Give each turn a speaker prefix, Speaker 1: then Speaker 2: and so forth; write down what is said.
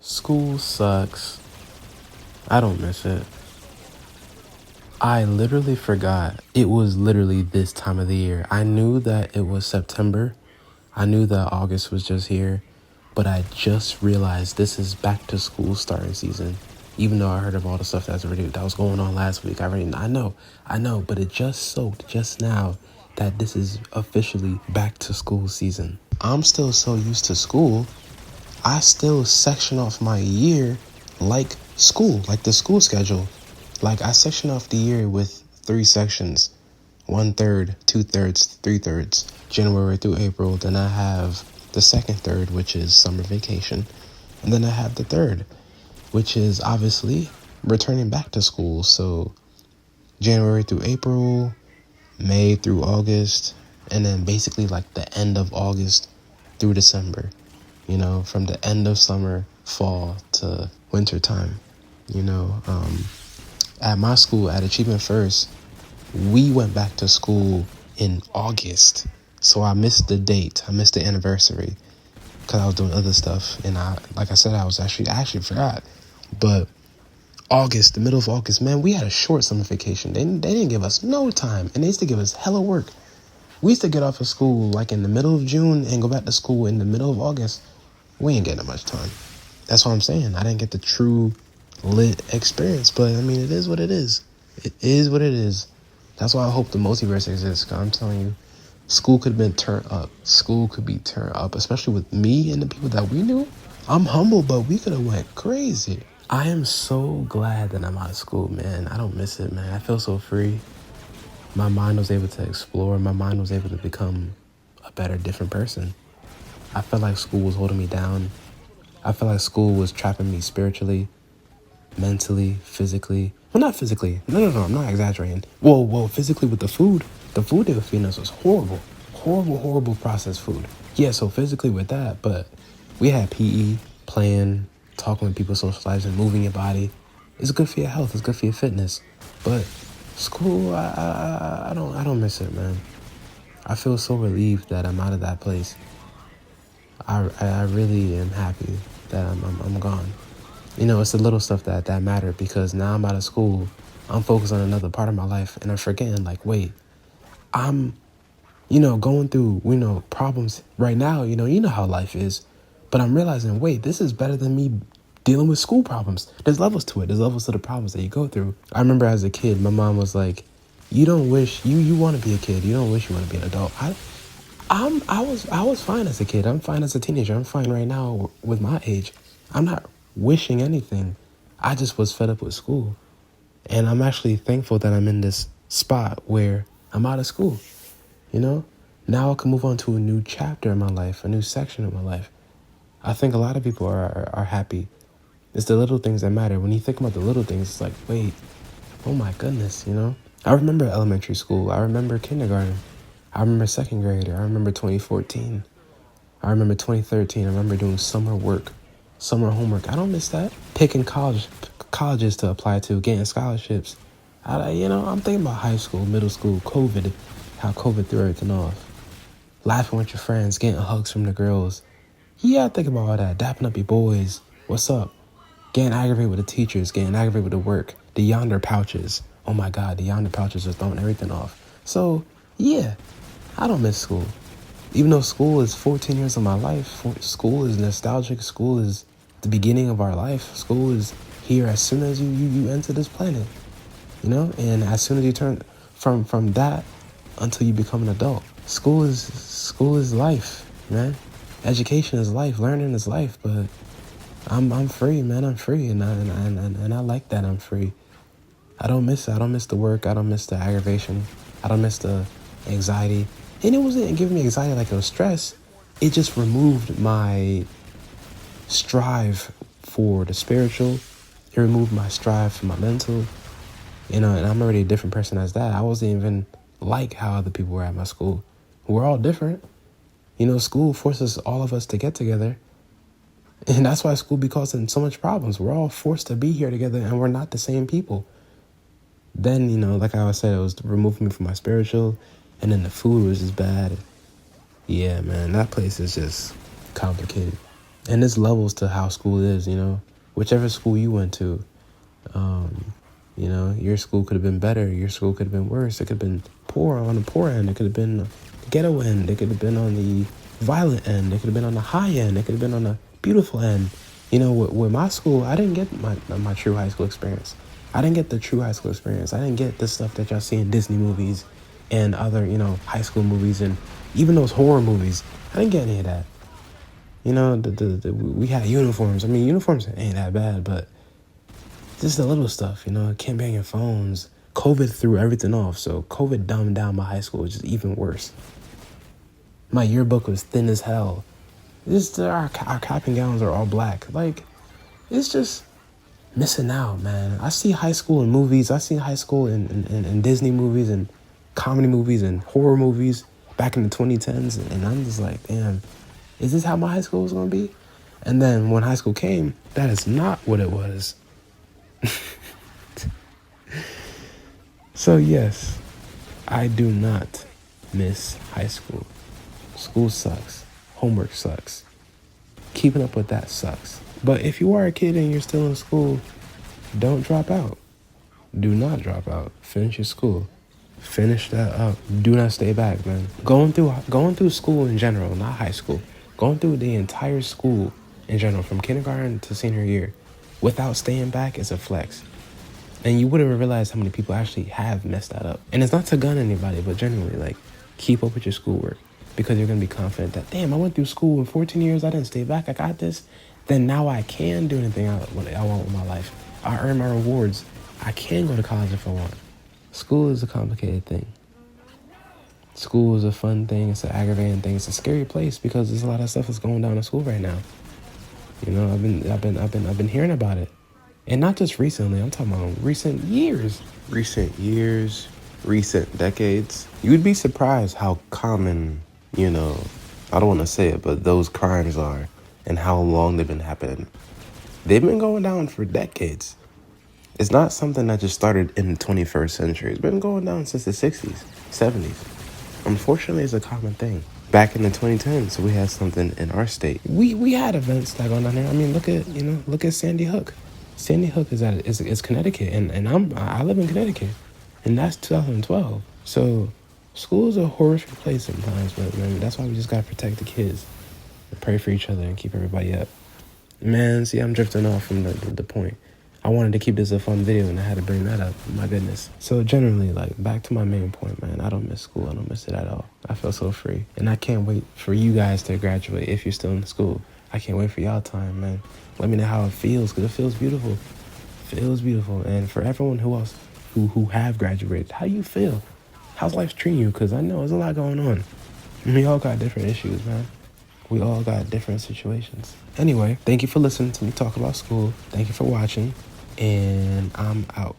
Speaker 1: School sucks. I don't miss it. I literally forgot it was literally this time of the year. I knew that it was September. I knew that August was just here. But I just realized this is back to school starting season. Even though I heard of all the stuff that was going on last week. I know, but it just soaked just now that this is officially back to school season. I'm still so used to school. I still section off my year like school, like the school schedule. Like I section off the year with 3 sections, 1/3, 2/3, 3/3, January through April. Then I have the second third, which is summer vacation. And then I have the third, which is obviously returning back to school. So January through April, May through August, and then basically like the end of August through December. You know, from the end of summer, fall to winter time. At my school, at Achievement First, we went back to school in August. So I missed the date. I missed the anniversary because I was doing other stuff. And like I said, I actually forgot. But August, the middle of August, man, we had a short summer vacation. They didn't give us no time. And they used to give us hella work. We used to get off of school like in the middle of June and go back to school in the middle of August. We ain't getting that much time. That's what I'm saying. I didn't get the true lit experience. But, I mean, it is what it is. It is what it is. That's why I hope the multiverse exists. Because I'm telling you, school could have been turned up. School could be turned up, especially with me and the people that we knew. I'm humble, but we could have went crazy. I am so glad that I'm out of school, man. I don't miss it, man. I feel so free. My mind was able to explore. My mind was able to become a better, different person. I felt like school was holding me down. I felt like school was trapping me spiritually, mentally, physically. Well, not physically. No, I'm not exaggerating. Well, physically with the food. The food they were feeding us was horrible. Horrible processed food. Yeah, so physically with that, but we had PE, playing, talking with people, socializing, moving your body. It's good for your health. It's good for your fitness. But school, I don't miss it, man. I feel so relieved that I'm out of that place. I really am happy that I'm gone. You know, it's the little stuff that matter because now I'm out of school. I'm focused on another part of my life and I'm forgetting like, wait, I'm, going through, problems right now. You know how life is. But I'm realizing, wait, this is better than me dealing with school problems. There's levels to it. There's levels to the problems that you go through. I remember as a kid, my mom was like, you don't wish, you want to be a kid. You don't wish you want to be an adult. I was fine as a kid. I'm fine as a teenager. I'm fine right now with my age. I'm not wishing anything. I just was fed up with school. And I'm actually thankful that I'm in this spot where I'm out of school. Now I can move on to a new chapter in my life, a new section of my life. I think a lot of people are happy. It's the little things that matter. When you think about the little things, it's like, wait, oh my goodness, I remember elementary school. I remember kindergarten. I remember second grade. I remember 2014. I remember 2013. I remember doing summer work, summer homework. I don't miss that. Picking colleges to apply to, getting scholarships. I'm thinking about high school, middle school, COVID, how COVID threw everything off. Laughing with your friends, getting hugs from the girls. Yeah, I think about all that. Dapping up your boys. What's up? Getting aggravated with the teachers, getting aggravated with the work. The yonder pouches. Oh my God, the yonder pouches are throwing everything off. So, yeah, I don't miss school. Even though school is 14 years of my life, school is nostalgic. School is the beginning of our life. School is here as soon as you enter this planet, and as soon as you turn from that until you become an adult. School is life, man. Education is life. Learning is life. But I'm free, man. I'm free, and I like that I'm free. I don't miss it. I don't miss the work. I don't miss the aggravation. I don't miss the anxiety. And it wasn't giving me anxiety like it was stress. It just removed my strive for the spiritual. It removed my strive for my mental. And I'm already a different person as that. I wasn't even like how other people were at my school. We're all different. School forces all of us to get together. And that's why school be causing so much problems. We're all forced to be here together and we're not the same people. Then, like I said, it was removing me from my spiritual. And then the food was just bad. Yeah, man, that place is just complicated. And there's levels to how school is, you know. Whichever school you went to, you know, your school could have been better. Your school could have been worse. It could have been poor on the poor end. It could have been the ghetto end. It could have been on the violent end. It could have been on the high end. It could have been on the beautiful end. You know, with my school, I didn't get my true high school experience. I didn't get the true high school experience. I didn't get the stuff that y'all see in Disney movies and other, you know, high school movies and even those horror movies. I didn't get any of that. You know, we had uniforms. I mean, uniforms ain't that bad, but just the little stuff, you know, can't be on your phones. COVID threw everything off, so COVID dumbed down my high school, which is even worse. My yearbook was thin as hell. Just our cap and gowns are all black. Like, it's just missing out, man. I see high school in movies. I see high school in Disney movies and comedy movies and horror movies back in the 2010s, and I'm just like, damn, is this how my high school was going to be? And then when high school came, that is not what it was. So yes, I do not miss high school. School sucks. Homework sucks. Keeping up with that sucks. But if you are a kid and you're still in school, don't drop out. Do not drop out. Finish your school. Finish that up. Do not stay back, man. Going through school in general, not high school. Going through the entire school in general, from kindergarten to senior year, without staying back is a flex. And you wouldn't realize how many people actually have messed that up. And it's not to gun anybody, but generally, like, keep up with your schoolwork. Because you're going to be confident that, damn, I went through school in 14 years, I didn't stay back, I got this. Then now I can do anything I want with my life. I earn my rewards. I can go to college if I want. School is a complicated thing. School is a fun thing, it's an aggravating thing, it's a scary place because there's a lot of stuff that's going down in school right now. You know, I've been hearing about it. And not just recently, I'm talking about recent years. Recent decades. You'd be surprised how common, you know, I don't want to say it, but those crimes are and how long they've been happening. They've been going down for decades. It's not something that just started in the 21st century. It's been going down since the 60s, 70s. Unfortunately, it's a common thing. Back in the 2010s, we had something in our state. We had events that going on there. I mean, look at Sandy Hook. Sandy Hook is Connecticut, and I live in Connecticut, and that's 2012. So school is a horrific place sometimes, but man, that's why we just gotta protect the kids, and pray for each other, and keep everybody up. Man, see, I'm drifting off from the point. I wanted to keep this a fun video, and I had to bring that up. My goodness. So generally, like, back to my main point, man. I don't miss school. I don't miss it at all. I feel so free, and I can't wait for you guys to graduate if you're still in school. I can't wait for y'all time, man. Let me know how it feels, because it feels beautiful. It feels beautiful. And for everyone who have graduated, how do you feel? How's life treating you? Because I know there's a lot going on. We all got different issues, man. We all got different situations. Anyway, thank you for listening to me talk about school. Thank you for watching, and I'm out.